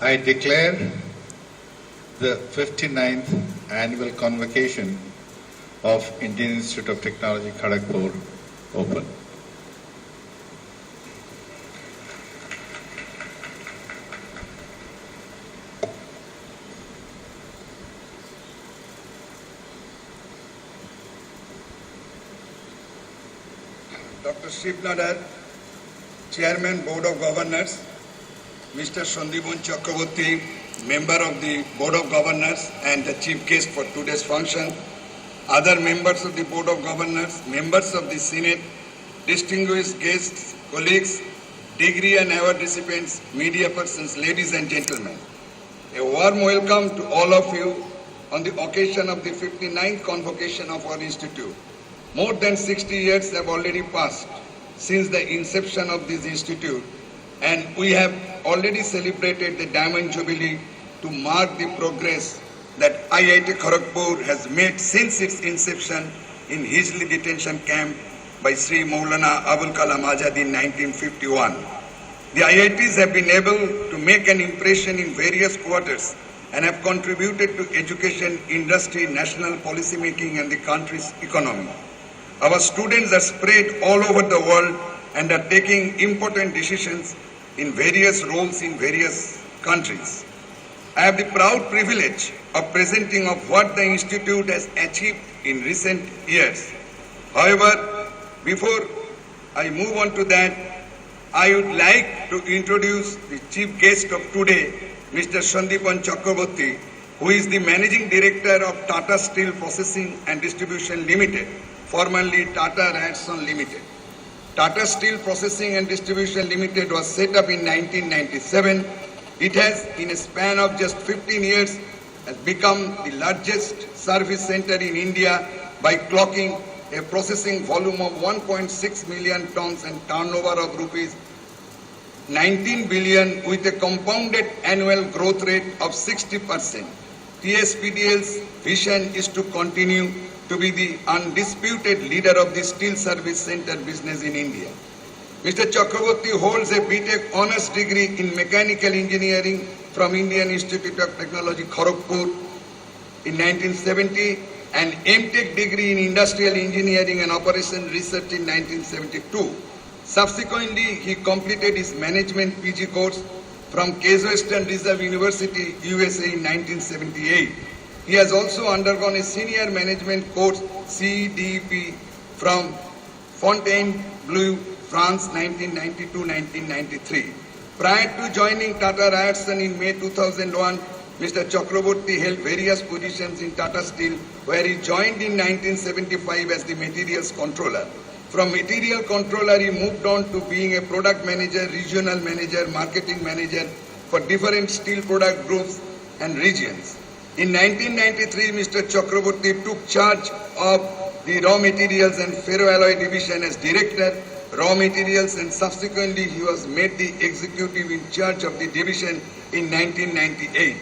I declare the 59th annual convocation of Indian Institute of Technology, Kharagpur, open. Dr. Shiv Nadar, Chairman, Board of Governors, Mr. Sandipon Chakraborty, Member of the Board of Governors and the Chief Guest for today's function, other members of the Board of Governors, members of the Senate, distinguished guests, colleagues, degree and award recipients, media persons, ladies and gentlemen. A warm welcome to all of you on the occasion of the 59th convocation of our institute. More than 60 years have already passed since the inception of this institute, and we have already celebrated the Diamond Jubilee to mark the progress that IIT Kharagpur has made since its inception in Hijli detention camp by Sri Maulana Abul Kalam Azad in 1951. The IITs have been able to make an impression in various quarters and have contributed to education, industry, national policy making and the country's economy. Our students are spread all over the world and are taking important decisions in various roles in various countries. I have the proud privilege of presenting of what the Institute has achieved in recent years. However, before I move on to that, I would like to introduce the chief guest of today, Mr. Sandipon Chakraborty, who is the Managing Director of Tata Steel Processing and Distribution Limited, formerly Tata Rayon Limited. Tata Steel Processing and Distribution Limited was set up in 1997. It has, in a span of just 15 years, has become the largest service center in India by clocking a processing volume of 1.6 million tons and turnover of rupees 19 billion with a compounded annual growth rate of 60%. TSPDL's vision is to continue to be the undisputed leader of the steel service center business in India. Mr. Chakraborty holds a BTech Honours degree in Mechanical Engineering from Indian Institute of Technology, Kharagpur in 1970, and MTech degree in Industrial Engineering and Operation Research in 1972. Subsequently, he completed his Management PG course from Case Western Reserve University, USA in 1978. He has also undergone a Senior Management course, CDP, from Fontainebleau, France, 1992-1993. Prior to joining Tata Rayon in May 2001, Mr. Chakraborty held various positions in Tata Steel, where he joined in 1975 as the Materials Controller. From Material Controller, he moved on to being a Product Manager, Regional Manager, Marketing Manager for different steel product groups and regions. In 1993, Mr. Chakraborty took charge of the Raw Materials and Ferroalloy Division as Director, Raw Materials, and subsequently he was made the Executive in charge of the division in 1998.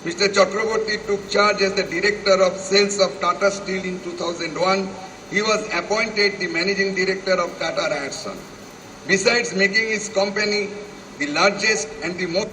Mr. Chakraborty took charge as the Director of Sales of Tata Steel in 2001. He was appointed the Managing Director of Tata Rayon. Besides making his company the largest and the most